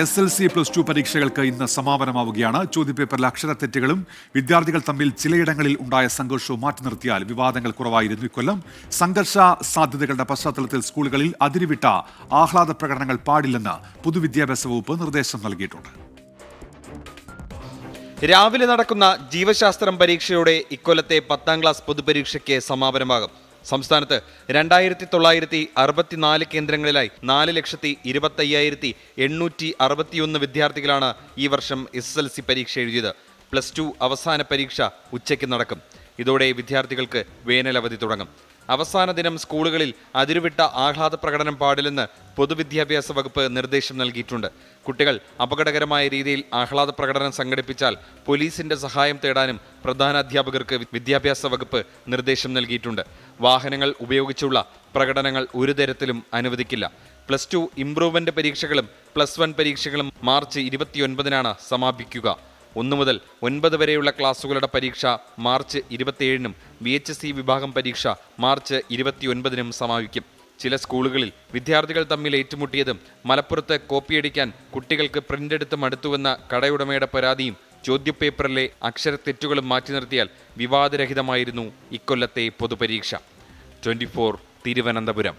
SLC+2 പരീക്ഷകൾക്ക് ഇന്ന് സമാപനമാവുകയാണ്. ചോദ്യപേപ്പറിലെ അക്ഷരത്തെറ്റുകളും വിദ്യാർത്ഥികൾ തമ്മിൽ ചിലയിടങ്ങളിൽ ഉണ്ടായ സംഘർഷവും മാറ്റി നിർത്തിയാൽ വിവാദങ്ങൾ കുറവായിരുന്നു ഇക്കൊല്ലം. സംഘർഷ സാധ്യതകളുടെ പശ്ചാത്തലത്തിൽ സ്കൂളുകളിൽ അതിരുവിട്ട ആഹ്ലാദ പ്രകടനങ്ങൾ പാടില്ലെന്ന് പൊതുവിദ്യാഭ്യാസ വകുപ്പ് നിർദ്ദേശം നൽകിയിട്ടുണ്ട്. രാവിലെ നടക്കുന്ന ജീവശാസ്ത്രം പരീക്ഷയോടെ ഇക്കൊല്ലത്തെ 10ാം ക്ലാസ് പൊതുപരീക്ഷയ്ക്ക് സമാപനമാകും. സംസ്ഥാനത്ത് 2964 കേന്ദ്രങ്ങളിലായി 4,25,861 വിദ്യാർത്ഥികളാണ് ഈ വർഷം SSLC പരീക്ഷ എഴുതിയത്. +2 അവസാന പരീക്ഷ ഉച്ചയ്ക്ക് നടക്കും. ഇതോടെ വിദ്യാർത്ഥികൾക്ക് വേനലവധി തുടങ്ങും. അവസാന ദിനം സ്കൂളുകളിൽ അതിരുവിട്ട ആഹ്ലാദ പ്രകടനം പാടില്ലെന്ന് പൊതുവിദ്യാഭ്യാസ വകുപ്പ് നിർദ്ദേശം നൽകിയിട്ടുണ്ട്. കുട്ടികൾ അപകടകരമായ രീതിയിൽ ആഹ്ലാദ പ്രകടനം സംഘടിപ്പിച്ചാൽ പോലീസിന്റെ സഹായം തേടാനും പ്രധാനാധ്യാപകർക്ക് വിദ്യാഭ്യാസ വകുപ്പ് നിർദ്ദേശം നൽകിയിട്ടുണ്ട്. വാഹനങ്ങൾ ഉപയോഗിച്ചുള്ള പ്രകടനങ്ങൾ ഒരു തരത്തിലും അനുവദിക്കില്ല. +2 ഇംപ്രൂവ്മെന്റ് പരീക്ഷകളും +1 പരീക്ഷകളും മാർച്ച് 29-നാണ് സമാപിക്കുക. 1 മുതൽ 9 വരെയുള്ള ക്ലാസുകളുടെ പരീക്ഷ മാർച്ച് 27-നും VHSC വിഭാഗം പരീക്ഷ മാർച്ച് 29-നും സമാപിക്കും. ചില സ്കൂളുകളിൽ വിദ്യാർത്ഥികൾ തമ്മിൽ ഏറ്റുമുട്ടിയതും മലപ്പുറത്ത് കോപ്പിയടിക്കാൻ കുട്ടികൾക്ക് പ്രിന്റ് എടുത്ത് മടുത്തുവെന്ന കടയുടമയുടെ പരാതിയും ചോദ്യപേപ്പറിലെ അക്ഷരത്തെറ്റുകളും മാറ്റി നിർത്തിയാൽ വിവാദരഹിതമായിരുന്നു ഇക്കൊല്ലത്തെ പൊതുപരീക്ഷ. 24 തിരുവനന്തപുരം.